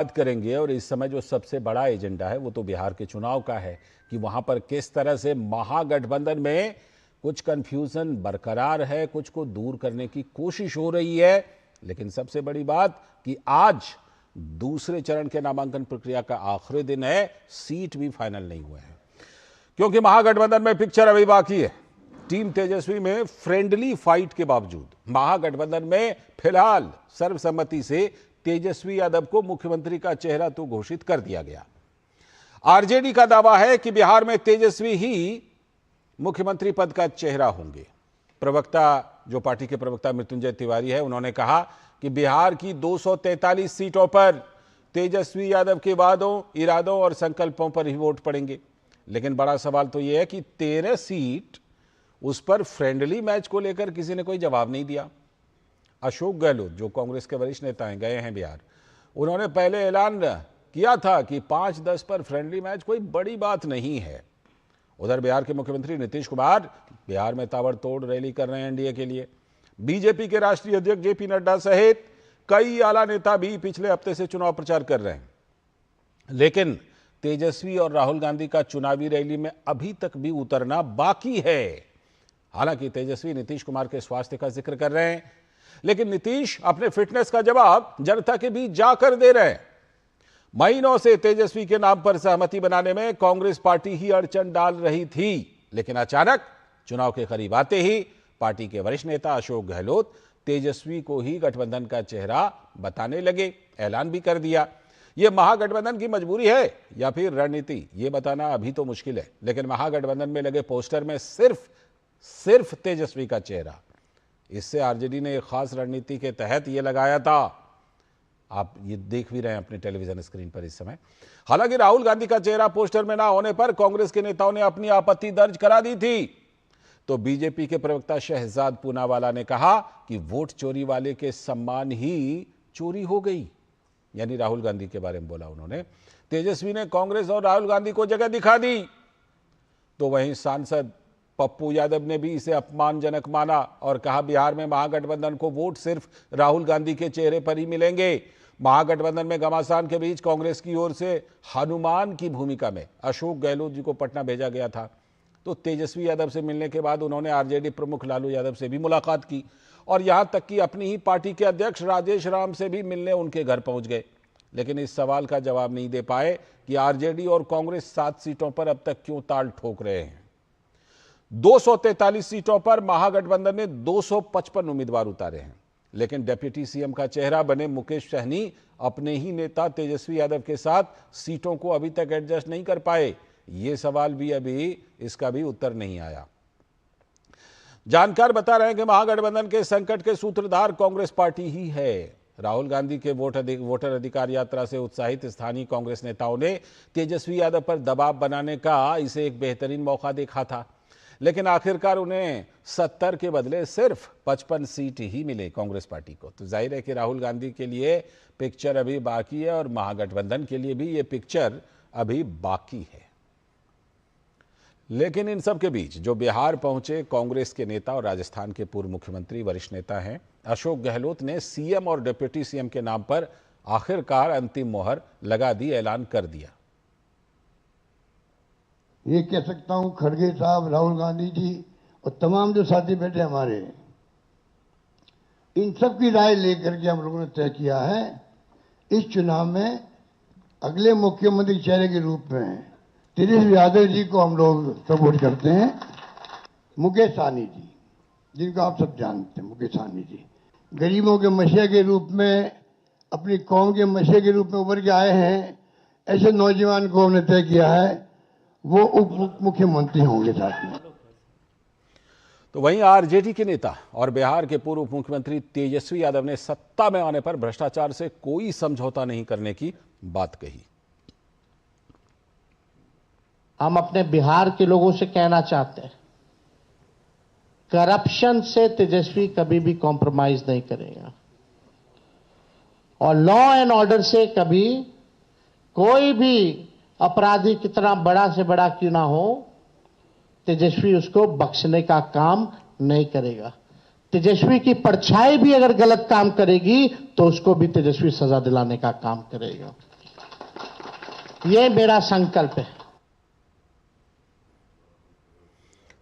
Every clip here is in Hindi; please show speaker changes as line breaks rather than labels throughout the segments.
बात करेंगे। और इस समय जो सबसे बड़ा एजेंडा है वो तो बिहार के चुनाव का है कि वहां पर किस तरह से महागठबंधन में कुछ कंफ्यूजन बरकरार है, कुछ को दूर करने की कोशिश हो रही है। लेकिन सबसे बड़ी बात कि आज दूसरे चरण के नामांकन प्रक्रिया का आखिरी दिन है, सीट भी फाइनल नहीं हुए हैं क्योंकि महागठबंधन में पिक्चर अभी बाकी है। टीम तेजस्वी में फ्रेंडली फाइट के बावजूद महागठबंधन में फिलहाल सर्वसम्मति से तेजस्वी यादव को मुख्यमंत्री का चेहरा तो घोषित कर दिया गया। आरजेडी का दावा है कि बिहार में तेजस्वी ही मुख्यमंत्री पद का चेहरा होंगे। प्रवक्ता, जो पार्टी के प्रवक्ता मृत्युंजय तिवारी है, उन्होंने कहा कि बिहार की 243 सीटों पर तेजस्वी यादव के वादों, इरादों और संकल्पों पर ही वोट पड़ेंगे। लेकिन बड़ा सवाल तो यह है कि 13 सीट, उस पर फ्रेंडली मैच को लेकर किसी ने कोई जवाब नहीं दिया। अशोक गहलोत, जो कांग्रेस के वरिष्ठ नेता हैं, गए हैं बिहार। उन्होंने पहले ऐलान किया था कि 5-10 पर फ्रेंडली मैच कोई बड़ी बात नहीं है। उधर बिहार के मुख्यमंत्री नीतीश कुमार बिहार में ताबड़तोड़ रैली कर रहे हैं एनडीए के लिए। बीजेपी के राष्ट्रीय अध्यक्ष जेपी नड्डा सहित कई आला नेता भी पिछले हफ्ते से चुनाव प्रचार कर रहे हैं। लेकिन तेजस्वी और राहुल गांधी का चुनावी रैली में अभी तक भी उतरना बाकी है। हालांकि तेजस्वी नीतीश कुमार के स्वास्थ्य का जिक्र कर रहे हैं, लेकिन नीतीश अपने फिटनेस का जवाब जनता के बीच जाकर दे रहे हैं। महीनों से तेजस्वी के नाम पर सहमति बनाने में कांग्रेस पार्टी ही अड़चन डाल रही थी, लेकिन अचानक चुनाव के करीब आते ही पार्टी के वरिष्ठ नेता अशोक गहलोत तेजस्वी को ही गठबंधन का चेहरा बताने लगे। ऐलान भी कर दिया। यह महागठबंधन की मजबूरी है या फिर रणनीति, यह बताना अभी तो मुश्किल है। लेकिन महागठबंधन में लगे पोस्टर में सिर्फ तेजस्वी का चेहरा। इससे आरजेडी ने एक खास रणनीति के तहत यह लगाया था। आप ये देख भी रहे हैं अपने टेलीविजन स्क्रीन पर इस समय। हालांकि राहुल गांधी का चेहरा पोस्टर में ना होने पर कांग्रेस के नेताओं ने अपनी आपत्ति दर्ज करा दी थी। तो बीजेपी के प्रवक्ता शहजाद पूनावाला ने कहा कि वोट चोरी वाले के सम्मान ही चोरी हो गई, यानी राहुल गांधी के बारे में बोला उन्होंने। तेजस्वी ने कांग्रेस और राहुल गांधी को जगह दिखा दी। तो वहीं सांसद पप्पू यादव ने भी इसे अपमानजनक माना और कहा बिहार में महागठबंधन को वोट सिर्फ राहुल गांधी के चेहरे पर ही मिलेंगे। महागठबंधन में घमासान के बीच कांग्रेस की ओर से हनुमान की भूमिका में अशोक गहलोत जी को पटना भेजा गया था। तो तेजस्वी यादव से मिलने के बाद उन्होंने आरजेडी प्रमुख लालू यादव से भी मुलाकात की और यहां तक कि अपनी ही पार्टी के अध्यक्ष राजेश राम से भी मिलने उनके घर पहुंच गए। लेकिन इस सवाल का जवाब नहीं दे पाए कि आरजेडी और कांग्रेस 7 सीटों पर अब तक क्यों ताल ठोक रहे हैं। 243 सीटों पर महागठबंधन ने 255 उम्मीदवार उतारे हैं, लेकिन डिप्टी सीएम का चेहरा बने मुकेश सहनी अपने ही नेता तेजस्वी यादव के साथ सीटों को अभी तक एडजस्ट नहीं कर पाए। ये सवाल भी अभी इसका भी उत्तर नहीं आया। जानकार बता रहे हैं कि महागठबंधन के संकट के सूत्रधार कांग्रेस पार्टी ही है। राहुल गांधी के वोटर अधिकार यात्रा से उत्साहित स्थानीय कांग्रेस नेताओं ने तेजस्वी यादव पर दबाव बनाने का इसे एक बेहतरीन मौका देखा था। लेकिन आखिरकार उन्हें 70 के बदले सिर्फ 55 सीट ही मिले कांग्रेस पार्टी को। तो जाहिर है कि राहुल गांधी के लिए पिक्चर अभी बाकी है और महागठबंधन के लिए भी ये पिक्चर अभी बाकी है। लेकिन इन सब के बीच जो बिहार पहुंचे कांग्रेस के नेता और राजस्थान के पूर्व मुख्यमंत्री वरिष्ठ नेता हैं अशोक गहलोत ने सीएम और डिप्टी सीएम के नाम पर आखिरकार अंतिम मोहर लगा दी, ऐलान कर दिया।
ये कह सकता हूं खड़गे साहब, राहुल गांधी जी और तमाम जो साथी बैठे हमारे, इन सब की राय लेकर के हम लोगों ने तय किया है इस चुनाव में अगले मुख्यमंत्री चेहरे के रूप में तेजस्वी यादव जी को हम लोग सपोर्ट करते हैं। मुकेश सहनी जी, जिनको आप सब जानते हैं, मुकेश सहनी जी गरीबों के मसीहा के रूप में, अपनी कौम के मसीहा के रूप में उभर के आए हैं। ऐसे नौजवान को हमने तय किया है वो उप मुख्यमंत्री होंगे साथ में।
तो वहीं आरजेडी के नेता और बिहार के पूर्व मुख्यमंत्री तेजस्वी यादव ने सत्ता में आने पर भ्रष्टाचार से कोई समझौता नहीं करने की बात कही।
हम अपने बिहार के लोगों से कहना चाहते हैं, करप्शन से तेजस्वी कभी भी कॉम्प्रोमाइज नहीं करेगा और लॉ एंड ऑर्डर से कभी कोई भी अपराधी कितना बड़ा से बड़ा क्यों ना हो, तेजस्वी उसको बख्शने का काम नहीं करेगा। तेजस्वी की परछाई भी अगर गलत काम करेगी तो उसको भी तेजस्वी सजा दिलाने का काम करेगा। ये मेरा संकल्प है।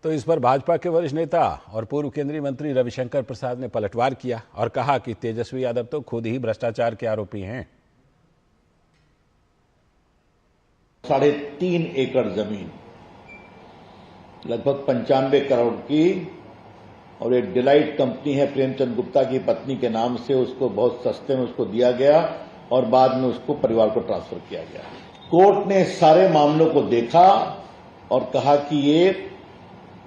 तो इस पर भाजपा के वरिष्ठ नेता और पूर्व केंद्रीय मंत्री रविशंकर प्रसाद ने पलटवार किया और कहा कि तेजस्वी यादव तो खुद ही भ्रष्टाचार के आरोपी हैं।
3.5 एकड़ जमीन लगभग 95 करोड़ की और एक डिलाइट कंपनी है प्रेमचंद गुप्ता की पत्नी के नाम से, उसको बहुत सस्ते में उसको दिया गया और बाद में उसको परिवार को ट्रांसफर किया गया। कोर्ट ने सारे मामलों को देखा और कहा कि ये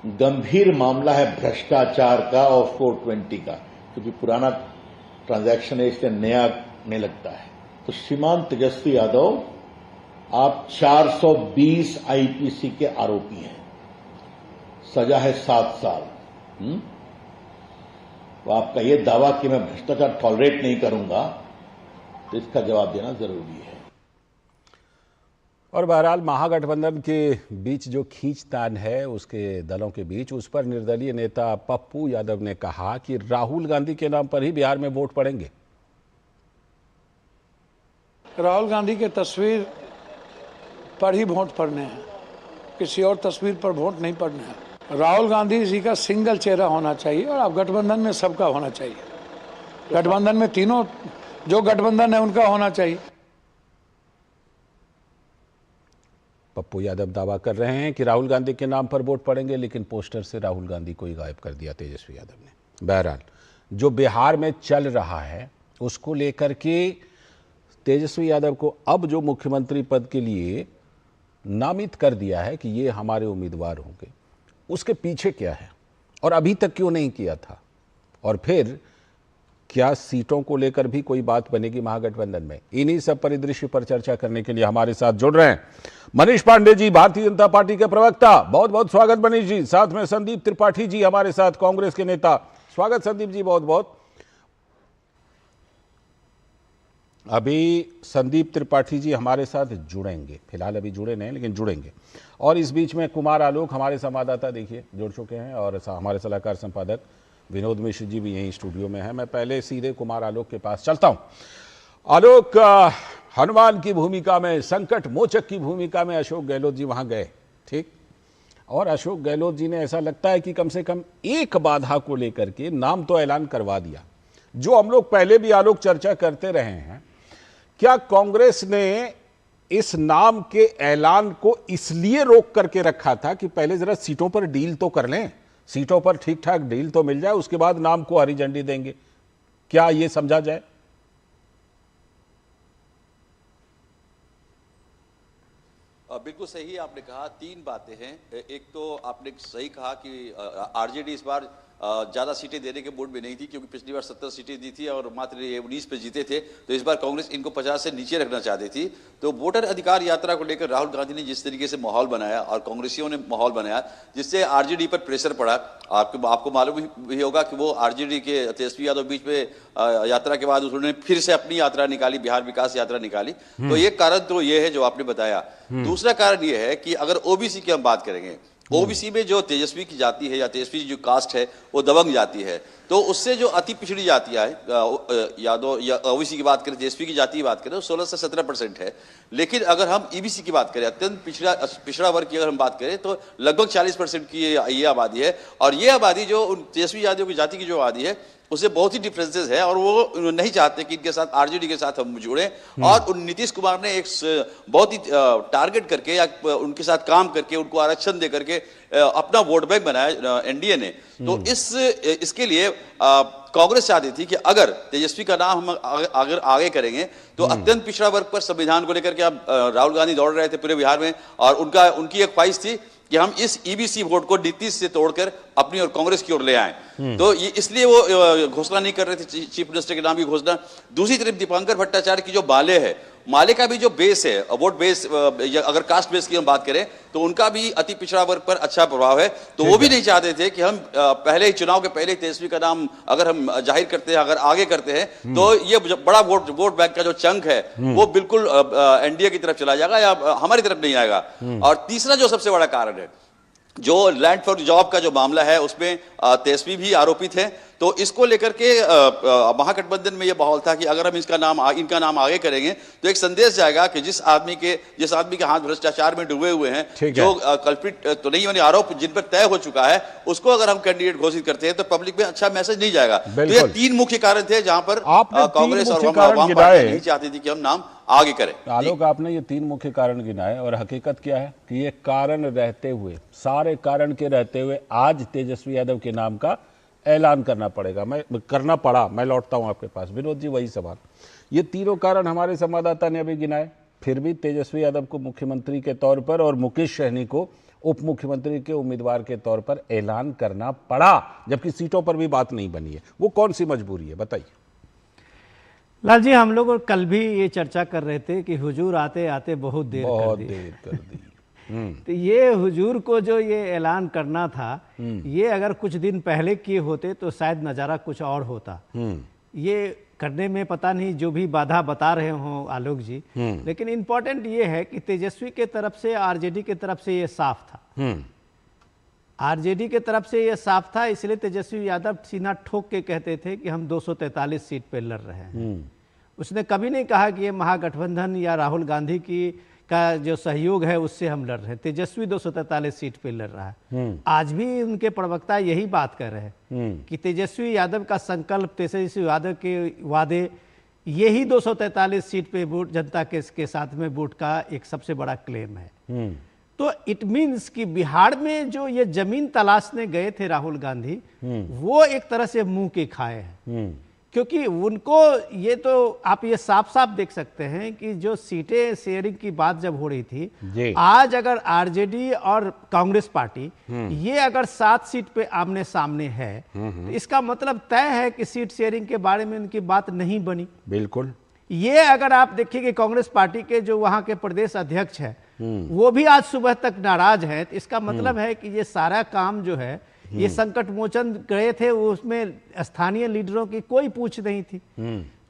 गंभीर मामला है भ्रष्टाचार का और 420 का, क्योंकि पुराना ट्रांजैक्शन है इसलिए नया नहीं लगता है। तो श्रीमान तेजस्वी यादव आप 420 आईपीसी के आरोपी हैं, सजा है 7 साल। तो आपका यह दावा कि मैं भ्रष्टाचार टॉलरेट नहीं करूंगा, तो इसका जवाब देना जरूरी है।
और बहरहाल महागठबंधन के बीच जो खींचतान है उसके दलों के बीच, उस पर निर्दलीय नेता पप्पू यादव ने कहा कि राहुल गांधी के नाम पर ही बिहार में वोट पड़ेंगे।
राहुल गांधी के तस्वीर पर ही वोट पड़ने हैं, किसी और तस्वीर पर वोट नहीं पड़ने हैं। राहुल गांधी जी का सिंगल चेहरा होना चाहिए और अब गठबंधन में सबका होना चाहिए। गठबंधन में तीनों जो गठबंधन है उनका होना चाहिए।
पप्पू यादव दावा कर रहे हैं कि राहुल गांधी के नाम पर वोट पड़ेंगे, लेकिन पोस्टर से राहुल गांधी को ही गायब कर दिया तेजस्वी यादव ने। बहरहाल जो बिहार में चल रहा है उसको लेकर के तेजस्वी यादव को अब जो मुख्यमंत्री पद के लिए नामित कर दिया है कि ये हमारे उम्मीदवार होंगे, उसके पीछे क्या है और अभी तक क्यों नहीं किया था, और फिर क्या सीटों को लेकर भी कोई बात बनेगी महागठबंधन में। इन्हीं सब परिदृश्य पर चर्चा करने के लिए हमारे साथ जुड़ रहे हैं मनीष पांडे जी, भारतीय जनता पार्टी के प्रवक्ता। बहुत बहुत स्वागत मनीष जी। साथ में संदीप त्रिपाठी जी हमारे साथ, कांग्रेस के नेता। स्वागत संदीप जी, बहुत बहुत। अभी संदीप त्रिपाठी जी हमारे साथ जुड़ेंगे, फिलहाल अभी जुड़े नहीं लेकिन जुड़ेंगे। और इस बीच में कुमार आलोक हमारे संवाददाता देखिए जुड़ चुके हैं और हमारे सलाहकार संपादक विनोद मिश्र जी भी यहीं स्टूडियो में हैं। मैं पहले सीधे कुमार आलोक के पास चलता हूं। आलोक, हनुमान की भूमिका में, संकट मोचक की भूमिका में अशोक गहलोत जी वहां गए, ठीक, और अशोक गहलोत जी ने ऐसा लगता है कि कम से कम एक बाधा को लेकर के नाम तो ऐलान करवा दिया, जो हम लोग पहले भी आलोक चर्चा करते रहे हैं। क्या कांग्रेस ने इस नाम के ऐलान को इसलिए रोक करके रखा था कि पहले जरा सीटों पर डील तो कर लें, सीटों पर ठीक ठाक डील तो मिल जाए, उसके बाद नाम को हरी झंडी देंगे? क्या यह समझा जाए?
बिल्कुल सही आपने कहा। 3 बातें हैं। एक तो आपने सही कहा कि आरजेडी इस बार ज़्यादा सीटें देने के मूड में नहीं थी, क्योंकि पिछली बार 70 सीटें दी थी और मात्र 19 पे जीते थे। तो इस बार कांग्रेस इनको 50 से नीचे रखना चाहती थी। तो वोटर अधिकार यात्रा को लेकर राहुल गांधी ने जिस तरीके से माहौल बनाया और कांग्रेसियों ने माहौल बनाया, जिससे आरजेडी पर प्रेशर पड़ा। आपको मालूम भी होगा कि वो आरजेडी के तेजस्वी यादव बीच में यात्रा के बाद उन्होंने फिर से अपनी यात्रा निकाली, बिहार विकास यात्रा निकाली। तो एक कारण तो ये है जो आपने बताया। दूसरा कारण ये है कि अगर ओबीसी की हम बात करेंगे, ओबीसी में जो तेजस्वी की जाति है या तेजस्वी जो कास्ट है वो दबंग जाति है, तो उससे जो अति पिछड़ी जाति है, यादव या ओबीसी की बात करें, तेजस्वी की जाति की बात करें, तो 16 से 17% है। लेकिन अगर हम ईबीसी की बात करें, अत्यंत पिछड़ा वर्ग की अगर हम बात करें, तो लगभग 40% की ये आबादी है। और ये आबादी जो तेजस्वी यादव की जाति की जो आबादी है उससे बहुत ही डिफरेंसेस है, और वो नहीं चाहते कि इनके साथ आरजेडी के साथ हम जुड़े। और नीतीश कुमार ने एक बहुत ही टारगेट करके या उनके साथ काम करके उनको आरक्षण दे करके अपना वोट बैंक बनाया एनडीए ने। तो इसके लिए कांग्रेस चाहती थी कि अगर तेजस्वी का नाम हम अगर आगे करेंगे तो अत्यंत पिछड़ा वर्ग पर संविधान को लेकर के अब राहुल गांधी दौड़ रहे थे पूरे बिहार में, और उनकी एक ख्वाहिश थी कि हम इस ईबीसी वोट को नीतीश से तोड़कर अपनी और कांग्रेस की ओर ले आए। तो ये इसलिए वो घोषणा नहीं कर रहे थे, चीफ मिनिस्टर के नाम की घोषणा। दूसरी तरफ दीपांकर भट्टाचार्य की जो माले है, माले का भी जो बेस है, वोट बेस, अगर कास्ट बेस की हम बात करें तो उनका भी अति पिछड़ा वर्ग पर अच्छा प्रभाव है। तो वो भी नहीं चाहते थे कि हम पहले ही चुनाव के पहले ही तेजस्वी का नाम अगर हम जाहिर करते हैं, अगर आगे करते हैं, तो ये बड़ा वोट बैंक का जो चंक है वो बिल्कुल एनडीए की तरफ चला जाएगा या हमारी तरफ नहीं आएगा। और तीसरा जो सबसे बड़ा कारण है, जो लैंड फॉर जॉब का जो मामला है उसमें तेजस्वी भी आरोपित है। तो इसको लेकर के महागठबंधन में यह माहौल था कि अगर हम इनका नाम आगे करेंगे तो एक संदेश जाएगा कि जिस आदमी के हाथ भ्रष्टाचार में डूबे हुए हैं, जो कल्प्रिट तो नहीं होने आरोप जिन पर तय हो चुका है, उसको अगर हम कैंडिडेट घोषित करते हैं तो पब्लिक में अच्छा मैसेज नहीं जाएगा। तो ये 3 मुख्य कारण थे जहां पर कांग्रेस और वाम पार्टी नहीं चाहती थी कि हम नाम आगे करें।
आलोक, आपने ये 3 मुख्य कारण गिनाए और हकीकत क्या है कि ये कारण रहते हुए, सारे कारण के रहते हुए आज तेजस्वी यादव के नाम का ऐलान करना पड़ा। मैं लौटता हूं आपके पास। विनोद जी, वही सवाल, ये तीनों कारण हमारे संवाददाता ने अभी गिनाए, फिर भी तेजस्वी यादव को मुख्यमंत्री के तौर पर और मुकेश सहनी को उप मुख्यमंत्री के उम्मीदवार के तौर पर ऐलान करना पड़ा, जबकि सीटों पर भी बात नहीं बनी है। वो कौन सी मजबूरी है, बताइए।
लाल जी, हम लोग कल भी ये चर्चा कर रहे थे कि हुजूर आते आते बहुत देर कर दी। तो ये हुजूर को जो ये ऐलान करना था, ये अगर कुछ दिन पहले किए होते तो शायद नज़ारा कुछ और होता। ये करने में पता नहीं जो भी बाधा बता रहे हों आलोक जी, लेकिन इम्पोर्टेंट ये है कि तेजस्वी के तरफ से, आरजेडी के तरफ से ये साफ था। आरजेडी के तरफ से ये साफ था, इसलिए तेजस्वी यादव सीना ठोक के कहते थे कि हम 243 सीट पे लड़ रहे हैं। उसने कभी नहीं कहा कि ये महागठबंधन या राहुल गांधी का जो सहयोग है उससे हम लड़ रहे हैं। तेजस्वी 243 सीट पे लड़ रहा है। आज भी उनके प्रवक्ता यही बात कर रहे हैं कि तेजस्वी यादव का संकल्प, तेजस्वी यादव के वादे, यही 243 सीट पे वोट जनता के साथ में वोट का एक सबसे बड़ा क्लेम है। तो इट मीन्स कि बिहार में जो ये जमीन तलाशने गए थे राहुल गांधी, वो एक तरह से मुंह के खाए हैं। क्योंकि उनको ये तो आप ये साफ साफ देख सकते हैं कि जो सीटें शेयरिंग की बात जब हो रही थी, आज अगर आरजेडी और कांग्रेस पार्टी ये अगर 7 सीट पे आमने सामने है, तो इसका मतलब तय है कि सीट शेयरिंग के बारे में उनकी बात नहीं बनी।
बिल्कुल।
ये अगर आप देखिए कि कांग्रेस पार्टी के जो वहां के प्रदेश अध्यक्ष है, वो भी आज सुबह तक नाराज है, तो इसका मतलब है कि ये सारा काम जो है, ये संकट मोचन गए थे, उसमें स्थानीय लीडरों की कोई पूछ नहीं थी।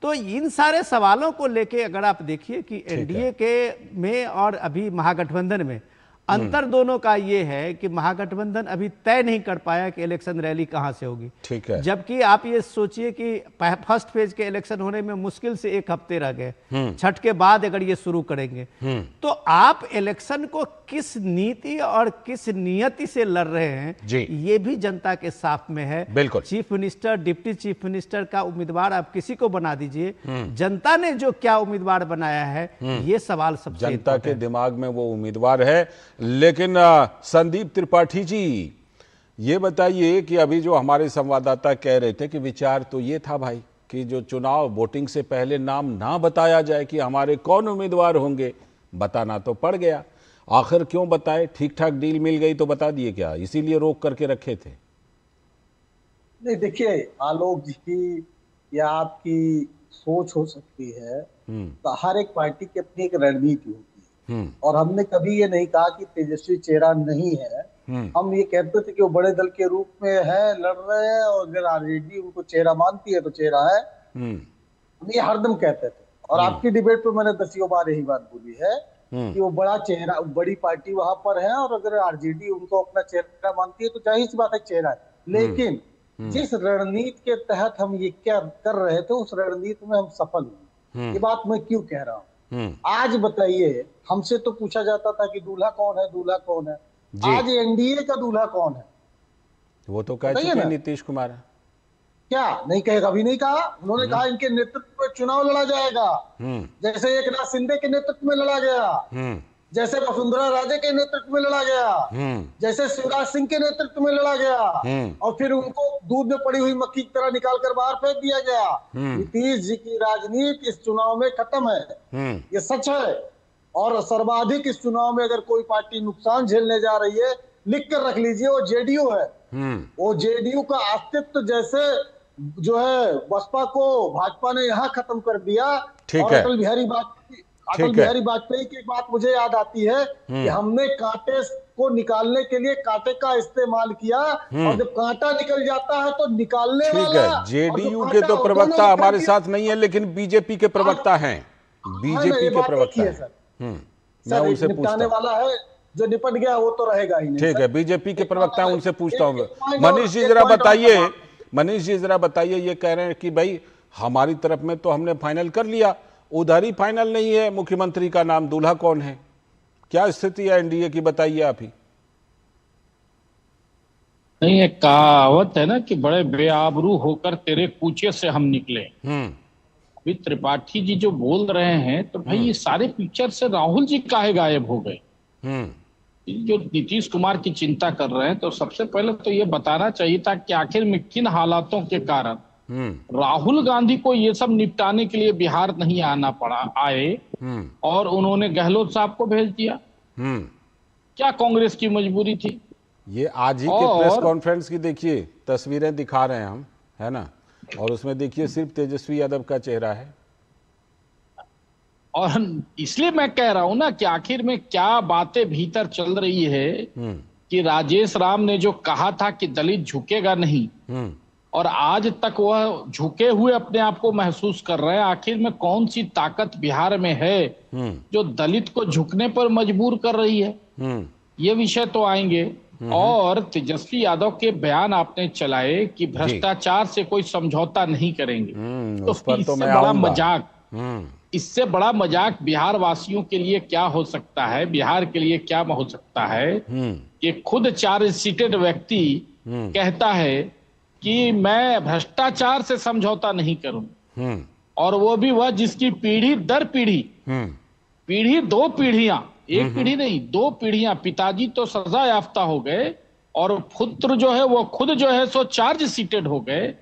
तो इन सारे सवालों को लेके अगर आप देखिए कि एनडीए के में और अभी महागठबंधन में अंतर दोनों का ये है कि महागठबंधन अभी तय नहीं कर पाया कि इलेक्शन रैली कहां से होगी।
ठीक है।
जबकि आप ये सोचिए कि फर्स्ट फेज के इलेक्शन होने में मुश्किल से 1 हफ्ते रह गए, छठ के बाद अगर ये शुरू करेंगे, तो आप इलेक्शन को किस नीति और किस नियति से लड़ रहे हैं, ये भी जनता के साफ में है।
बिल्कुल।
Chief minister, deputy chief minister का उम्मीदवार आप किसी को बना दीजिए, जनता ने जो क्या उम्मीदवार बनाया है, ये सवाल सबसे
जनता के दिमाग में वो उम्मीदवार है। लेकिन संदीप त्रिपाठी जी, ये बताइए कि अभी जो हमारे संवाददाता कह रहे थे कि विचार तो ये था भाई कि जो चुनाव वोटिंग से पहले नाम ना बताया जाए कि हमारे कौन उम्मीदवार होंगे, बताना तो पड़ गया। आखिर क्यों बताए? ठीक ठाक डील मिल गई तो बता दिए क्या, इसीलिए रोक करके रखे थे?
नहीं, देखिए आलोक जी, या आपकी सोच हो सकती है, तो हर एक पार्टी की अपनी एक रणनीति होती है। और हमने कभी ये नहीं कहा कि तेजस्वी चेहरा नहीं है। हम ये कहते थे कि वो बड़े दल के रूप में है, लड़ रहे हैं, और अगर आरजेडी उनको चेहरा मानती है तो चेहरा है। हम ये हरदम कहते थे, और आपकी डिबेट पे मैंने 10 बार यही बात बोली है कि वो बड़ा चेहरा, बड़ी पार्टी वहां पर है, और अगर आरजेडी उनको अपना चेहरा मानती है तो जाहिर सी बात है चेहरा है। लेकिन जिस रणनीति के तहत हम ये क्या कर रहे थे, उस रणनीति में हम सफल हुए। ये बात मैं क्यों कह रहा हूँ? आज बताइए, हमसे तो पूछा जाता था कि दूल्हा कौन है, दूल्हा कौन है। आज एनडीए का दूल्हा कौन है?
वो तो कह चुके हैं नीतीश कुमार है।
क्या नहीं कहेगा? अभी नहीं कहा। उन्होंने कहा इनके नेतृत्व में चुनाव लड़ा जाएगा, जैसे एकनाथ शिंदे के नेतृत्व में लड़ा गया, जैसे वसुंधरा राजे के नेतृत्व में लड़ा गया, जैसे शिवराज सिंह के नेतृत्व में लड़ा गया, और फिर उनको दूध में पड़ी हुई मक्खी की तरह निकाल कर बाहर फेंक दिया गया। नीतीश जी की राजनीति इस चुनाव में खत्म है, ये सच है। और सर्वाधिक इस चुनाव में अगर कोई पार्टी नुकसान झेलने जा रही है, लिख कर रख लीजिए, वो जेडीयू है। वो जेडीयू का अस्तित्व जैसे जो है बसपा को भाजपा ने यहाँ खत्म कर दिया। और अटल बिहारी वाजपेयी की बात मुझे याद आती है कि हमने कांटे को निकालने के लिए कांटे का इस्तेमाल किया, और जब कांटा निकल जाता है तो निकालने वाला।
जेडीयू के तो प्रवक्ता हमारे साथ नहीं है, लेकिन बीजेपी के प्रवक्ता हैं। बीजेपी के प्रवक्ता हैं। मैं उनसे पूछता
वाला है, जो निपट गया वो तो रहेगा ही नहीं।
ठीक है, बीजेपी के प्रवक्ता उनसे पूछता हूँ। मनीष जी जरा बताइए, मनीष जी जरा बताइए, ये कह रहे हैं कि भाई हमारी तरफ में तो हमने फाइनल कर लिया, उधर ही फाइनल नहीं है मुख्यमंत्री का नाम, दूल्हा कौन है, क्या स्थिति है एनडीए की, बताइए आप ही।
नहीं, एक कहावत है ना कि बड़े बेआबरू होकर तेरे कूचे से हम निकले। अभी त्रिपाठी जी जो बोल रहे हैं, तो भाई ये सारे पिक्चर से राहुल जी काहे गायब हो गए? जो नीतीश कुमार की चिंता कर रहे हैं, तो सबसे पहले तो ये बताना चाहिए था कि आखिर में किन हालातों के कारण राहुल गांधी को ये सब निपटाने के लिए बिहार नहीं आना पड़ा, आए और उन्होंने गहलोत साहब को भेज दिया। क्या कांग्रेस की मजबूरी थी?
ये आज ही के प्रेस कॉन्फ्रेंस की देखिए तस्वीरें दिखा रहे हैं हम, है ना, और उसमें देखिए सिर्फ तेजस्वी यादव का चेहरा है।
और इसलिए मैं कह रहा हूं ना कि आखिर में क्या बातें भीतर चल रही है कि राजेश राम ने जो कहा था कि दलित झुकेगा नहीं, और आज तक वह झुके हुए अपने आप को महसूस कर रहे हैं। आखिर में कौन सी ताकत बिहार में है जो दलित को झुकने पर मजबूर कर रही है? ये विषय तो आएंगे। और तेजस्वी यादव के बयान आपने चलाए कि भ्रष्टाचार से कोई समझौता नहीं करेंगे, तो इससे बड़ा मजाक, इससे बड़ा मजाक बिहार वासियों के लिए क्या हो सकता है, बिहार के लिए क्या हो सकता है कि खुद चार्ज सीटेड व्यक्ति कहता है कि मैं भ्रष्टाचार से समझौता नहीं करूं, और वो भी वह जिसकी पीढ़ी दर पीढ़ी, पीढ़ी दो पीढ़ियां, एक पीढ़ी नहीं दो पीढ़ियां, पिताजी तो सजा याफ्ता हो गए और पुत्र जो है वो खुद जो है सो चार्ज सीटेड हो गए।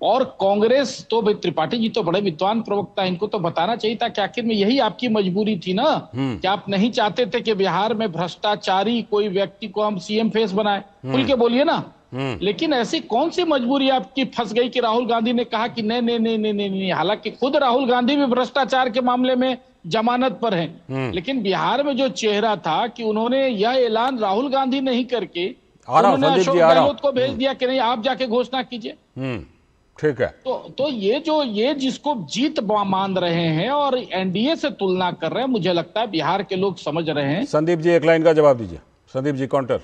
और कांग्रेस तो भाई, त्रिपाठी जी तो बड़े विद्वान प्रवक्ता, इनको तो बताना चाहिए था कि आखिर में यही आपकी मजबूरी थी ना, कि आप नहीं चाहते थे कि बिहार में भ्रष्टाचारी कोई व्यक्ति को हम सीएम फेस बनाए, खुल के बोलिए ना। लेकिन ऐसी कौन सी मजबूरी आपकी फंस गई कि राहुल गांधी ने कहा कि नहीं नहीं नहीं नहीं नहीं, नहीं। हालांकि खुद राहुल गांधी भी भ्रष्टाचार के मामले में जमानत पर हैं, लेकिन बिहार में जो चेहरा था कि उन्होंने यह ऐलान राहुल गांधी नहीं करके उन्होंने अशोक गहलोत को भेज दिया कि नहीं आप जाके घोषणा कीजिए।
ठीक है।
तो ये जिसको जीत मान रहे हैं और एनडीए से तुलना कर रहे हैं, मुझे लगता है बिहार के लोग समझ रहे हैं।
संदीप जी एक लाइन का जवाब दीजिए। संदीप जी काउंटर।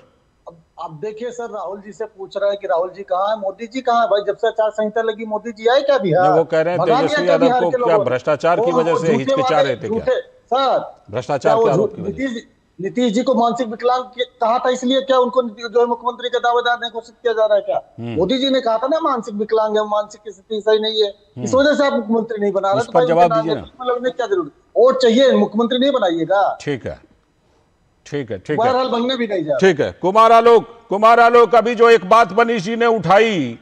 अब देखिए सर, राहुल जी से पूछ रहा है कि राहुल जी कहाँ है, मोदी जी कहाँ है? भाई जब से आचार संहिता लगी मोदी जी आए क्या बिहार?
वो कह रहे हैं तेजस्वी यादव को क्या भ्रष्टाचार की वजह से हिचकिचा रहे थे क्या?
सर
भ्रष्टाचार के आरोप की वजह से
नीतीश जी को मानसिक विकलांग कहा था, इसलिए क्या उनको जो है मुख्यमंत्री का दावेदार नहीं घोषित किया जा रहा है क्या? मोदी जी ने कहा था ना मानसिक विकलांग है, मानसिक स्थिति सही नहीं है, इस वजह से आप मुख्यमंत्री नहीं बना रहे, तो
जवाब दीजिए ना।
लगने क्या जरूरत? और चाहिए मुख्यमंत्री नहीं बनाइएगा।
ठीक है, ठीक है, ठीक है,
बहरहाल बनने भी नहीं जा।
ठीक है। कुमार आलोक अभी जो एक बात मनीष जी ने उठाई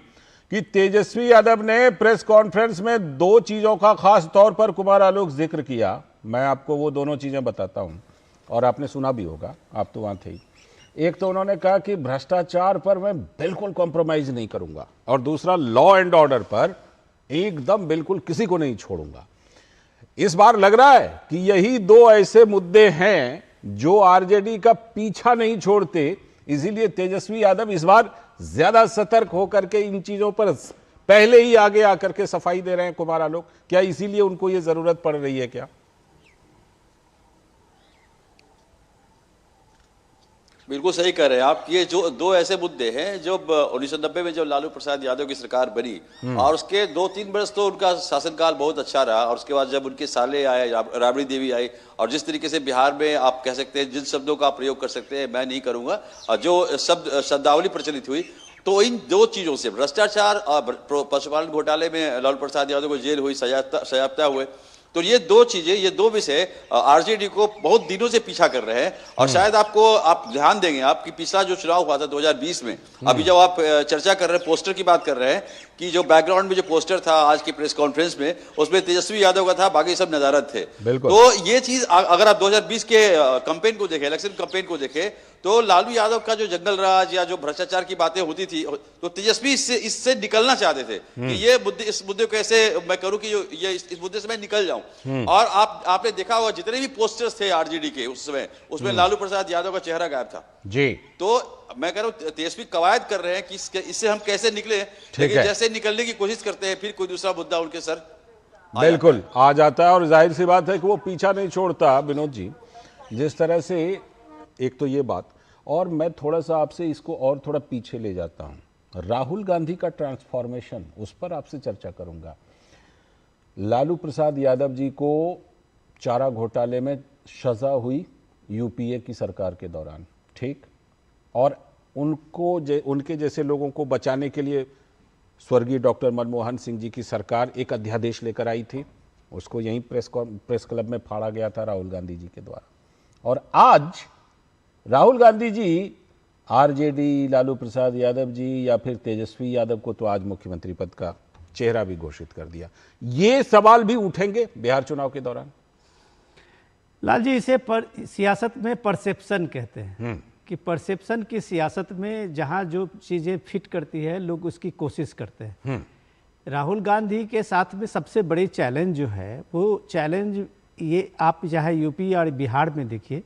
कि तेजस्वी यादव ने प्रेस कॉन्फ्रेंस में दो चीजों का खास तौर पर कुमार आलोक जिक्र किया, मैं आपको वो दोनों चीजें बताता हूं और आपने सुना भी होगा, आप तो वहां थे ही। एक तो उन्होंने कहा कि भ्रष्टाचार पर मैं बिल्कुल कॉम्प्रोमाइज नहीं करूंगा, और दूसरा लॉ एंड ऑर्डर पर एकदम बिल्कुल किसी को नहीं छोड़ूंगा। इस बार लग रहा है कि यही दो ऐसे मुद्दे हैं जो आरजेडी का पीछा नहीं छोड़ते, इसीलिए तेजस्वी यादव इस बार ज्यादा सतर्क होकर के इन चीजों पर पहले ही आगे आकर के सफाई दे रहे हैं। कुमार आलोक, क्या इसीलिए उनको ये जरूरत पड़ रही है क्या?
बिल्कुल सही कह रहे हैं आप। ये जो दो ऐसे मुद्दे हैं, जो 1990 में जब लालू प्रसाद यादव की सरकार बनी और उसके 2-3 वर्ष तो उनका शासनकाल बहुत अच्छा रहा, और उसके बाद जब उनके साले आए, राबड़ी देवी आई, और जिस तरीके से बिहार में आप कह सकते हैं जिन शब्दों का आप प्रयोग कर सकते हैं मैं नहीं करूंगा, जो शब्दावली प्रचलित हुई, तो इन दो चीजों से भ्रष्टाचार और पशुपालन घोटाले में लालू प्रसाद यादव को जेल हुई, सजायाफ्ता हुए, तो ये दो चीजें, ये दो विषय आरजेडी को बहुत दिनों से पीछा कर रहे हैं। और शायद आप ध्यान देंगे आपकी पिछला जो चुनाव हुआ था 2020 में, अभी जब आप चर्चा कर रहे हैं, पोस्टर की बात कर रहे हैं, कि जो बैकग्राउंड में जो पोस्टर था आज की प्रेस कॉन्फ्रेंस में, उसमें तेजस्वी यादव का था, बाकी सब नजारत थे। तो ये चीज अगर आप 2020 के कैंपेन को देखें, इलेक्शन कैंपेन को देखें, तो लालू यादव का जो जंगल राज या जो भ्रष्टाचार की बातें होती थी, तो तेजस्वी इससे निकलना चाहते थे कि ये इस मुद्दे को कैसे मैं करूं कि ये इस मुद्दे से मैं निकल जाऊं। और आपने देखा होगा जितने भी पोस्टर्स थे आरजेडी के उस समय, उसमें लालू प्रसाद यादव का चेहरा गायब था जी। तो मैं कह रहा हूं तेजस्वी कवायद कर रहे हैं कि इससे हम कैसे निकले, लेकिन जैसे निकलने की कोशिश करते हैं फिर कोई दूसरा मुद्दा उनके सर
बिल्कुल आ जाता है। और जाहिर सी बात है कि वो पीछा नहीं छोड़ता। विनोद जी, जिस तरह से एक तो ये बात, और मैं थोड़ा सा आपसे इसको और थोड़ा पीछे ले जाता हूं राहुल गांधी का ट्रांसफॉर्मेशन, उस पर आपसे चर्चा करूंगा। लालू प्रसाद यादव जी को चारा घोटाले में सजा हुई यूपीए की सरकार के दौरान, ठीक, और उनके जैसे लोगों को बचाने के लिए स्वर्गीय डॉक्टर मनमोहन सिंह जी की सरकार एक अध्यादेश लेकर आई थी, उसको यहीं प्रेस क्लब में फाड़ा गया था राहुल गांधी जी के द्वारा। और आज राहुल गांधी जी आरजेडी, लालू प्रसाद यादव जी या फिर तेजस्वी यादव को तो आज मुख्यमंत्री पद का चेहरा भी घोषित कर दिया। ये सवाल भी उठेंगे बिहार चुनाव के दौरान।
लाल जी, इसे सियासत में परसेप्शन कहते हैं कि परसेप्शन की सियासत में जहां जो चीज़ें फिट करती है लोग उसकी कोशिश करते हैं। राहुल गांधी के साथ में सबसे बड़ी चैलेंज जो है वो चैलेंज ये आप चाहे यूपी और बिहार में देखिए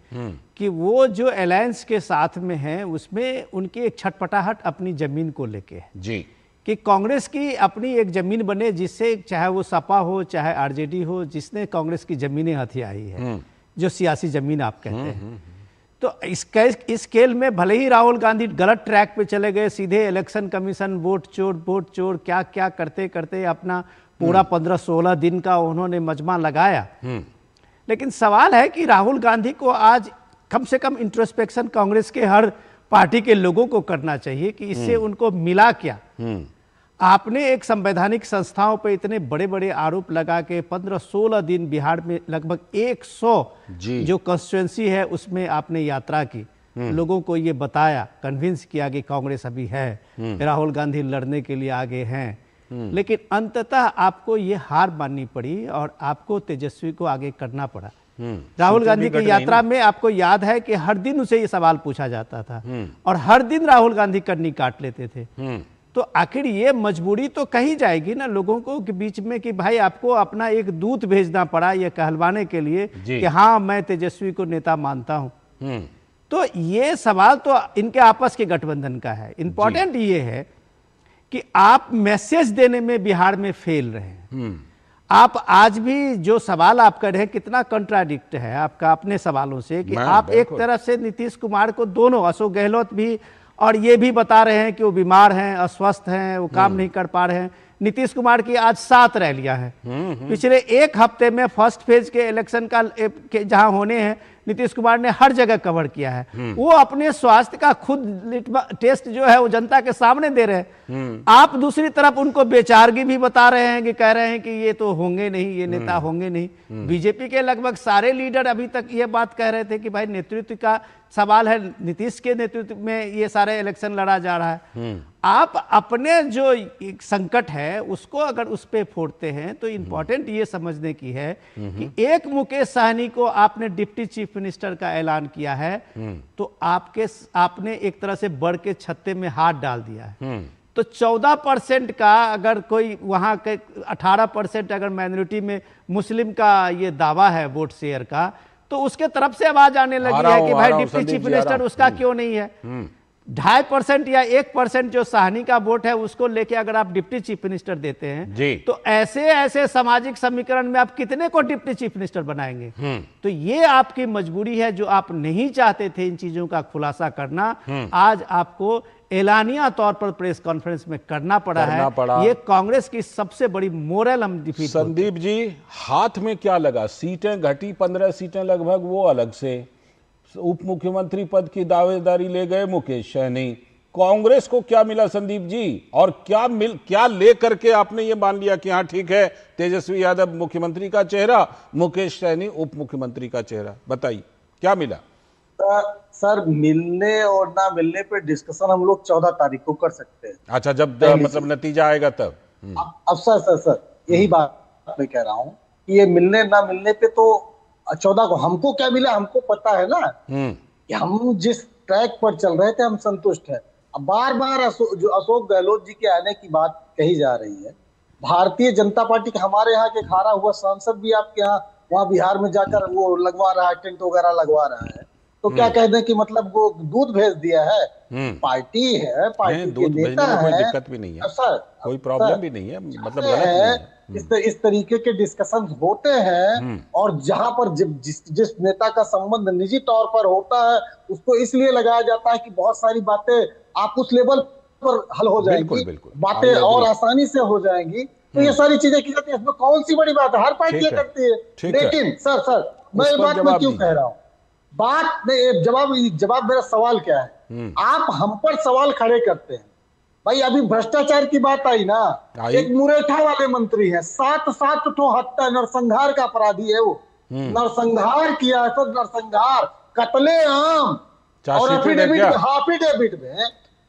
कि वो जो अलायंस के साथ में है उसमें उनकी एक छटपटाहट अपनी जमीन को लेके है
जी,
कि कांग्रेस की अपनी एक जमीन बने जिससे चाहे वो सपा हो चाहे आरजेडी हो, जिसने कांग्रेस की जमीनें हथियाई है, जो सियासी जमीन आप कहते हैं। तो इस स्केल में भले ही राहुल गांधी गलत ट्रैक पे चले गए, सीधे इलेक्शन कमीशन वोट चोर क्या क्या करते करते अपना पूरा 15-16 दिन का उन्होंने मजमा लगाया। लेकिन सवाल है कि राहुल गांधी को आज कम से कम इंट्रोस्पेक्शन कांग्रेस के हर पार्टी के लोगों को करना चाहिए कि इससे उनको मिला क्या। आपने एक संवैधानिक संस्थाओं पर इतने बड़े बड़े आरोप लगा के 15-16 दिन बिहार में लगभग 100 जो कॉन्स्टिट्यूएंसी है उसमें आपने यात्रा की, लोगों को ये बताया, कन्विंस किया कि कांग्रेस अभी है, राहुल गांधी लड़ने के लिए आगे हैं। लेकिन अंततः आपको ये हार माननी पड़ी और आपको तेजस्वी को आगे करना पड़ा। राहुल गांधी की यात्रा में आपको याद है कि हर दिन उसे ये सवाल पूछा जाता था और हर दिन राहुल गांधी कन्नी काट लेते थे। तो आखिर ये मजबूरी तो कही जाएगी ना लोगों को कि बीच में कि भाई आपको अपना एक दूत भेजना पड़ा ये कहलवाने के लिए कि हाँ मैं तेजस्वी को नेता मानता हूं। तो ये सवाल तो इनके आपस के गठबंधन का है। इंपॉर्टेंट ये है कि आप मैसेज देने में बिहार में फेल रहे हैं। आप आज भी जो सवाल आप कर रहे हैं कितना कंट्राडिक्ट है आपका अपने सवालों से कि आप एक तरफ से नीतीश कुमार को, दोनों अशोक गहलोत भी और ये भी बता रहे हैं कि वो बीमार हैं, अस्वस्थ हैं, वो काम नहीं कर पा रहे हैं। नीतीश कुमार की आज 7 रैलियां हैं। पिछले एक हफ्ते में फर्स्ट फेज के इलेक्शन का जहां होने हैं नीतीश कुमार ने हर जगह कवर किया है। वो अपने स्वास्थ्य का खुद टेस्ट जो है वो जनता के सामने दे रहे हैं। आप दूसरी तरफ उनको बेचारगी भी बता रहे हैं कि कह रहे हैं कि ये तो होंगे नहीं, ये नेता होंगे नहीं। बीजेपी के लगभग सारे लीडर अभी तक ये बात कह रहे थे कि भाई नेतृत्व का सवाल है, नीतीश के नेतृत्व में ये सारे इलेक्शन लड़ा जा रहा है। आप अपने जो एक संकट है उसको अगर उस पे फोड़ते हैं तो इंपॉर्टेंट ये समझने की है कि एक मुकेश सहनी को आपने डिप्टी चीफ मिनिस्टर का ऐलान किया है तो आपने एक तरह से बढ़ के छत्ते में हाथ डाल दिया है। तो 14% का अगर कोई वहां के 18% अगर माइनॉरिटी में मुस्लिम का ये दावा है वोट शेयर का, तो उसके तरफ से आवाज आने लगी है कि भाई डिप्टी चीफ मिनिस्टर उसका क्यों नहीं है। 2.5% या 1% जो साहनी का वोट है उसको लेके अगर आप डिप्टी चीफ मिनिस्टर देते हैं तो ऐसे सामाजिक समीकरण में आप कितने को डिप्टी चीफ मिनिस्टर बनाएंगे। तो ये आपकी मजबूरी है जो आप नहीं चाहते थे इन चीजों का खुलासा करना, आज आपको एलानिया तौर पर प्रेस कॉन्फ्रेंस में करना पड़ा। ये कांग्रेस की सबसे बड़ी मोरल हम डिफीट।
संदीप जी, हाथ में क्या लगा? सीटें घटी, 15 सीटें लगभग, वो अलग से उप मुख्यमंत्री पद की दावेदारी ले गए मुकेश सहनी। कांग्रेस को क्या मिला संदीप जी? और क्या ले करके आपने ये मान लिया कि हाँ ठीक है तेजस्वी यादव मुख्यमंत्री का चेहरा, मुकेश सहनी उप मुख्यमंत्री का चेहरा? बताइए क्या मिला?
सर, मिलने और ना मिलने पे डिस्कशन हम लोग 14 तारीख को कर सकते हैं।
अच्छा, जब मतलब नतीजा आएगा तब।
अब सर यही बात मैं कह रहा हूँ कि ये मिलने ना मिलने पे तो 14 को हमको क्या मिला हमको पता है ना कि हम जिस ट्रैक पर चल रहे थे हम संतुष्ट हैं। अब बार बार जो अशोक गहलोत जी के आने की बात कही जा रही है, भारतीय जनता पार्टी के हमारे यहाँ के खारा हुआ सांसद भी आपके यहाँ वहाँ बिहार में जाकर वो लगवा रहा है, टेंट वगैरह लगवा रहा है। तो क्या कह दें कि मतलब वो दूध भेज दिया है? पार्टी है, पार्टी के नेता है,
कोई दिक्कत भी नहीं है सर, कोई प्रॉब्लम भी नहीं है, मतलब गलत नहीं है।
इस तरीके के डिस्कशन होते हैं और जहां पर जिस नेता का संबंध निजी तौर पर होता है उसको इसलिए लगाया जाता है कि बहुत सारी बातें आप उस लेवल पर हल हो जाएंगी,
बिल्कुल।
बातें और आसानी से हो जाएंगी। तो ये सारी चीजें की जाती है, इसमें कौन सी बड़ी बात है, हर पार्टी करती है। लेकिन सर मैं ये बात में क्यों कह रहा हूँ, बात नहीं, जवाब मेरा सवाल क्या है, आप हम पर सवाल खड़े करते हैं। भाई अभी भ्रष्टाचार की बात आई ना, एक मुरेठा वाले मंत्री है, 7 तो हत्या नरसंहार का अपराधी है वो, नरसंहार किया है, तो नरसंहार कत्ले आम, और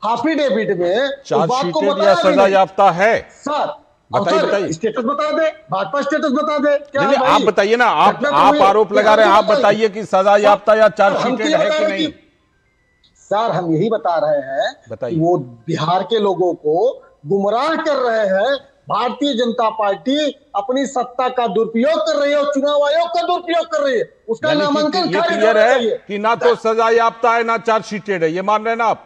हाफिडेविट में
चार्जशीट या सजा याफ्ता है
सर।
बताइए
स्टेटस बता दे, भाजपा स्टेटस बता दे क्या
नहीं, आप बताइए ना, आप आरोप लगा रहे हैं, आप बताइए कि सजा याफ्ता या चार्जशीटेड है कि नहीं।
सर हम यही बता रहे हैं कि वो बिहार के लोगों को गुमराह कर रहे हैं। भारतीय जनता पार्टी अपनी सत्ता का दुरुपयोग कर रही है और चुनाव आयोग का दुरुपयोग कर रही है, उसका नामांकन
क्लियर है कि ना तो सजा याफ्ता है ना चार्जशीटेड है, ये मान रहे हैं ना आप?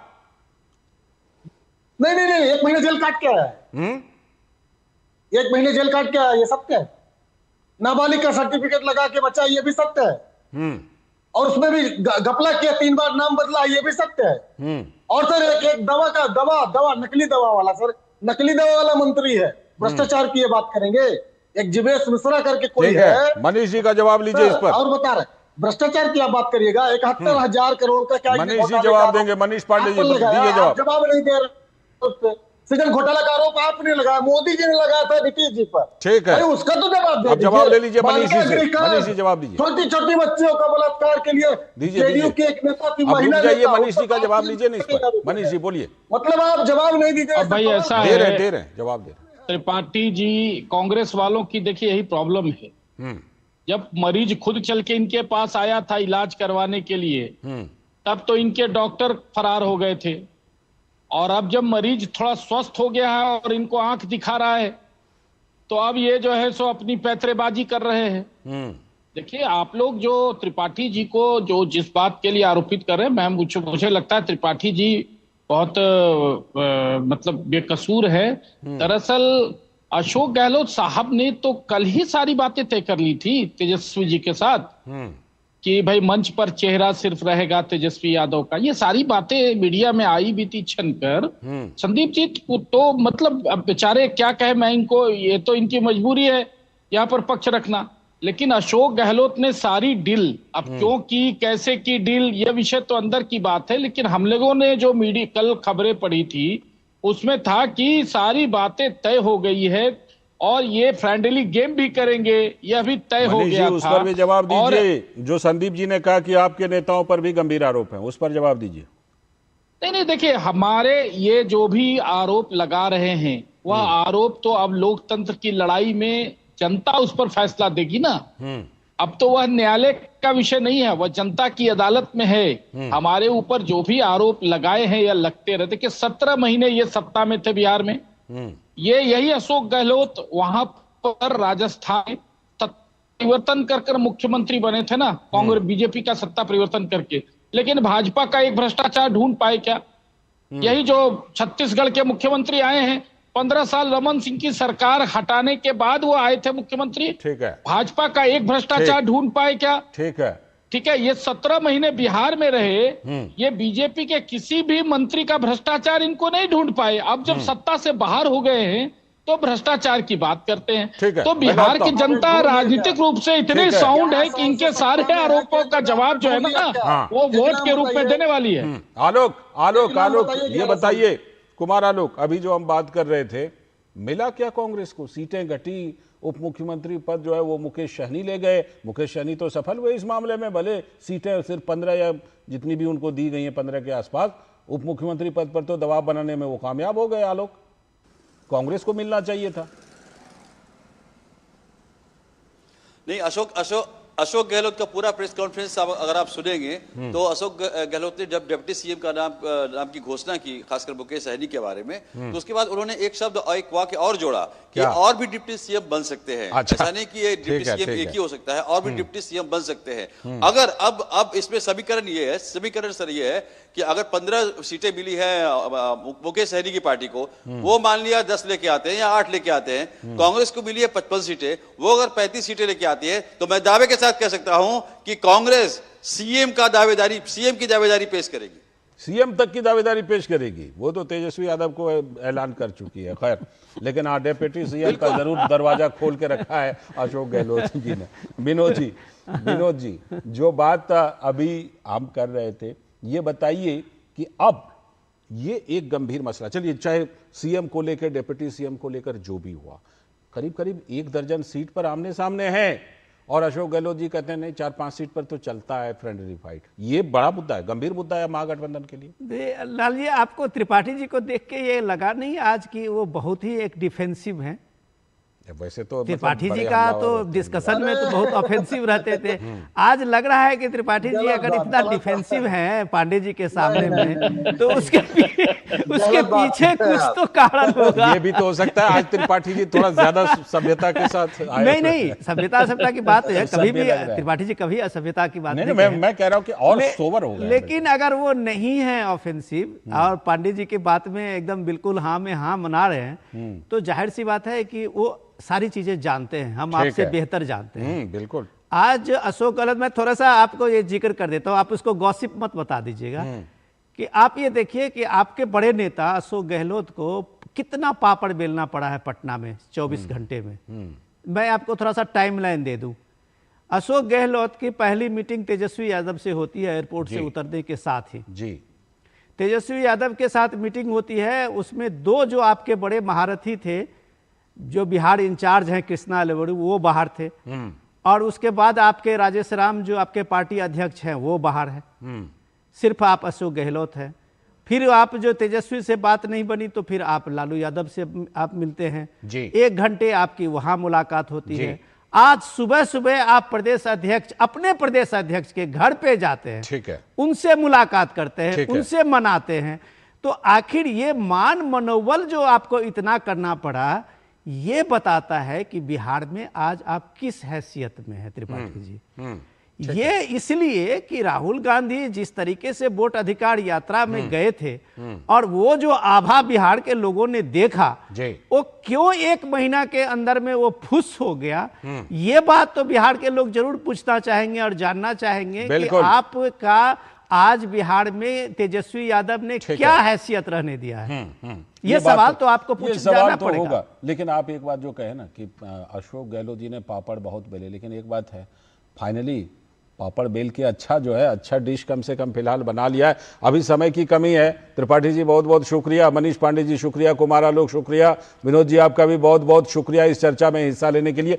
नहीं 1 महीने जेल काट के आया है, 1 महीने जेल काट के आया, ये सत्य है। नाबालिग का सर्टिफिकेट लगा के बचा, ये भी सत्य है। और उसमें भी घपला किया, 3 बार नाम बदला, ये भी सत्य है। और सर एक दवा नकली दवा वाला, सर नकली दवा वाला मंत्री है, भ्रष्टाचार की ये बात करेंगे। एक जिवेश मिश्रा करके कोई है,
मनीष जी का जवाब लीजिए इस पर।
और बता रहे भ्रष्टाचार की आप बात करिएगा, 71,000 करोड़ का क्या
मनीष जी जवाब देंगे, मनीष पांडे जी दीजिए
जवाब नहीं दे रहे। सृजन घोटाला का आरोप आपने लगाया, मोदी जी ने लगाया था नीतीश जी पर,
ठीक है,
उसका तो जवाब दे,
जवाब ले लीजिए मनीष जी से। मनीष जी जवाब दीजिए।
छोटी बच्चियों का बलात्कार के लिए जेडीयू की एक नेता की महिला,
मनीष जी का जवाब लीजिए नहीं इस पर। मनीष जी बोलिए।
मतलब आप जवाब नहीं दीजिए
भाई, ऐसा
दे रहे जवाब दे रहे।
त्रिपाठी जी, कांग्रेस वालों की देखिए यही प्रॉब्लम है। जब मरीज खुद चल के इनके पास आया था इलाज करवाने के लिए, तब तो इनके डॉक्टर फरार हो गए थे, और अब जब मरीज थोड़ा स्वस्थ हो गया है और इनको आंख दिखा रहा है, तो अब ये जो है सो अपनी पैतरेबाजी कर रहे हैं। देखिए आप लोग जो त्रिपाठी जी को जो जिस बात के लिए आरोपित कर रहे हैं, मुझे लगता है त्रिपाठी जी बहुत मतलब बेकसूर है। दरअसल अशोक गहलोत साहब ने तो कल ही सारी बातें तय कर ली थी तेजस्वी जी के साथ कि भाई मंच पर चेहरा सिर्फ रहेगा तेजस्वी यादव का। ये सारी बातें मीडिया में आई भी थी छनकर। संदीप जी तो मतलब अब बेचारे क्या कहे मैं इनको, ये तो इनकी मजबूरी है यहाँ पर पक्ष रखना। लेकिन अशोक गहलोत ने सारी डील, अब क्यों की, कैसे की डील, ये विषय तो अंदर की बात है, लेकिन हम लोगों ने जो मीडिया कल खबरें पढ़ी थी उसमें था कि सारी बातें तय हो गई है और ये फ्रेंडली गेम भी करेंगे, यह भी तय हो गया था।
उस पर भी जवाब दीजिए। जो संदीप जी ने कहा कि आपके नेताओं पर भी गंभीर आरोप हैं, उस पर जवाब दीजिए।
नहीं देखिए, हमारे ये जो भी आरोप लगा रहे हैं वह आरोप तो अब लोकतंत्र की लड़ाई में जनता उस पर फैसला देगी ना। अब तो वह न्यायालय का विषय नहीं है, वह जनता की अदालत में है। हमारे ऊपर जो भी आरोप लगाए हैं या लगते रहे, देखिए 17 महीने ये सत्ता में थे बिहार में। ये यही अशोक गहलोत वहां पर राजस्थान परिवर्तन कर मुख्यमंत्री बने थे ना, कांग्रेस बीजेपी का सत्ता परिवर्तन करके। लेकिन भाजपा का एक भ्रष्टाचार ढूंढ पाए क्या? यही जो छत्तीसगढ़ के मुख्यमंत्री आए हैं, 15 साल रमन सिंह की सरकार हटाने के बाद वो आए थे मुख्यमंत्री।
ठीक है,
भाजपा का एक भ्रष्टाचार ढूंढ पाए क्या?
ठीक है,
ये 17 महीने बिहार में रहे, ये बीजेपी के किसी भी मंत्री का भ्रष्टाचार इनको नहीं ढूंढ पाए। अब जब सत्ता से बाहर हो गए हैं तो भ्रष्टाचार की बात करते हैं। तो बिहार की जनता राजनीतिक रूप से इतनी साउंड है कि इनके सारे आरोपों का जवाब जो है ना वो वोट के रूप में देने वाली है।
आलोक ये बताइए, कुमार आलोक, अभी जो हम बात कर रहे थे, मिला क्या कांग्रेस को? सीटें घटी, उप मुख्यमंत्री पद जो है वो मुकेश सहनी ले गए। मुकेश सहनी तो सफल हुए इस मामले में, भले सीटें सिर्फ 15 या जितनी भी उनको दी गई हैं 15 के आसपास, उप मुख्यमंत्री पद पर तो दबाव बनाने में वो कामयाब हो गए। आलोक, कांग्रेस को मिलना चाहिए था।
नहीं, अशोक गहलोत का पूरा प्रेस कॉन्फ्रेंस अगर आप सुनेंगे तो अशोक गहलोत ने जब डिप्टी सीएम का नाम की घोषणा की, खासकर मुकेश सहनी के बारे में, तो उसके बाद उन्होंने एक शब्द और एक वाक्य और जोड़ा कि और भी डिप्टी सीएम बन सकते हैं। ऐसा नहीं कि ये डिप्टी सीएम एक ही हो सकता है, और भी डिप्टी सीएम बन सकते हैं। अगर अब इसमें समीकरण सर ये है कि अगर 15 सीटें मिली है मुकेश सहनी की पार्टी को, वो मान लिया 10 लेके आते हैं या 8 लेके आते हैं, कांग्रेस को मिली है 55 सीटें, वो अगर 35 सीटें लेके आती है, तो मैं दावे के साथ कह सकता हूं कि कांग्रेस सीएम की दावेदारी पेश करेगी।
सीएम तक की दावेदारी पेश करेगी, वो तो तेजस्वी यादव को ऐलान कर चुकी है। खैर, लेकिन हाँ, डेप्यूटी सीएम का जरूर दरवाजा खोल के रखा है अशोक गहलोत जी ने। विनोद जी, जो बात अभी हम कर रहे थे, ये बताइए कि अब ये एक गंभीर मसला, चलिए चाहे सीएम को लेकर, डेप्यूटी सीएम को लेकर जो भी हुआ, करीब करीब 1 दर्जन सीट पर आमने सामने है, और अशोक गहलोत जी कहते हैं नहीं 4-5 सीट पर तो चलता है फ्रेंडली फाइट। ये बड़ा मुद्दा है, गंभीर मुद्दा है महागठबंधन के लिए।
लाल जी, आपको त्रिपाठी जी को देख के ये लगा नहीं आज की वो बहुत ही एक डिफेंसिव हैं?
वैसे तो
त्रिपाठी जी का तो डिस्कशन में तो बहुत ऑफेंसिव रहते थे, आज लग रहा है कि त्रिपाठी जी अगर इतना डिफेंसिव हैं पांडे जी के सामने में, तो उसके पीछे कुछ तो कारण होगा।
ये भी तो हो सकता है आज त्रिपाठी जी थोड़ा ज्यादा सभ्यता के साथ आए।
नहीं, सभ्यता की बात है, कभी भी त्रिपाठी जी कभी असभ्यता की बात नहीं,
मैं कह रहा हूँ कि और सोवर हो गए।
लेकिन अगर वो नहीं है ऑफेंसिव और पांडे जी की बात में एकदम बिल्कुल हाँ में हाँ मना रहे हैं, तो जाहिर सी बात है कि वो सारी चीजें जानते हैं, हम आपसे बेहतर जानते हैं।
बिल्कुल।
आज अशोक गहलोत, मैं थोड़ा सा आपको ये जिक्र कर देता हूँ, आप उसको गॉसिप मत बता दीजिएगा, कि आप ये देखिए कि आपके बड़े नेता अशोक गहलोत को कितना पापड़ बेलना पड़ा है पटना में 24 घंटे में। मैं आपको थोड़ा सा टाइमलाइन दे दूं। अशोक गहलोत की पहली मीटिंग तेजस्वी यादव से होती है एयरपोर्ट से उतरने के साथ ही जी। तेजस्वी यादव के साथ मीटिंग होती है, उसमें 2 जो आपके बड़े महारथी थे, जो बिहार इंचार्ज हैं कृष्णा लेवड़ू, वो बाहर थे, और उसके बाद आपके राजेश राम जो आपके पार्टी अध्यक्ष हैं वो बाहर है, सिर्फ आप अशोक गहलोत हैं। फिर आप जो तेजस्वी से बात नहीं बनी तो फिर आप लालू यादव से आप मिलते हैं जी। 1 घंटे आपकी वहां मुलाकात होती है। आज सुबह सुबह आप प्रदेश अध्यक्ष, अपने प्रदेश अध्यक्ष के घर पे जाते हैं, ठीक है, उनसे मुलाकात करते हैं, उनसे मनाते हैं। तो आखिर ये मान मनोबल जो आपको इतना करना पड़ा, ये बताता है कि बिहार में आज आप किस हैसियत में हैं त्रिपाठी जी। ये इसलिए कि राहुल गांधी जिस तरीके से वोट अधिकार यात्रा में गए थे, और वो जो आभा बिहार के लोगों ने देखा, वो क्यों 1 महीना के अंदर में वो फुस हो गया, ये बात तो बिहार के लोग जरूर पूछना चाहेंगे और जानना चाहेंगे कि आपका आज बिहार में तेजस्वी यादव ने क्या हैसियत रहने दिया है। ये सवाल तो आपको पूछना पड़ेगा।
लेकिन आप एक बात जो कहे ना कि अशोक गहलोत जी ने पापड़ बहुत बेले, लेकिन एक बात है, फाइनली पापड़ बेल के अच्छा जो है, अच्छा डिश कम से कम फिलहाल बना लिया है। अभी समय की कमी है। त्रिपाठी जी बहुत बहुत शुक्रिया, मनीष पांडे जी शुक्रिया, कुमार आलोक शुक्रिया, विनोद जी आपका भी बहुत बहुत शुक्रिया इस चर्चा में हिस्सा लेने के लिए।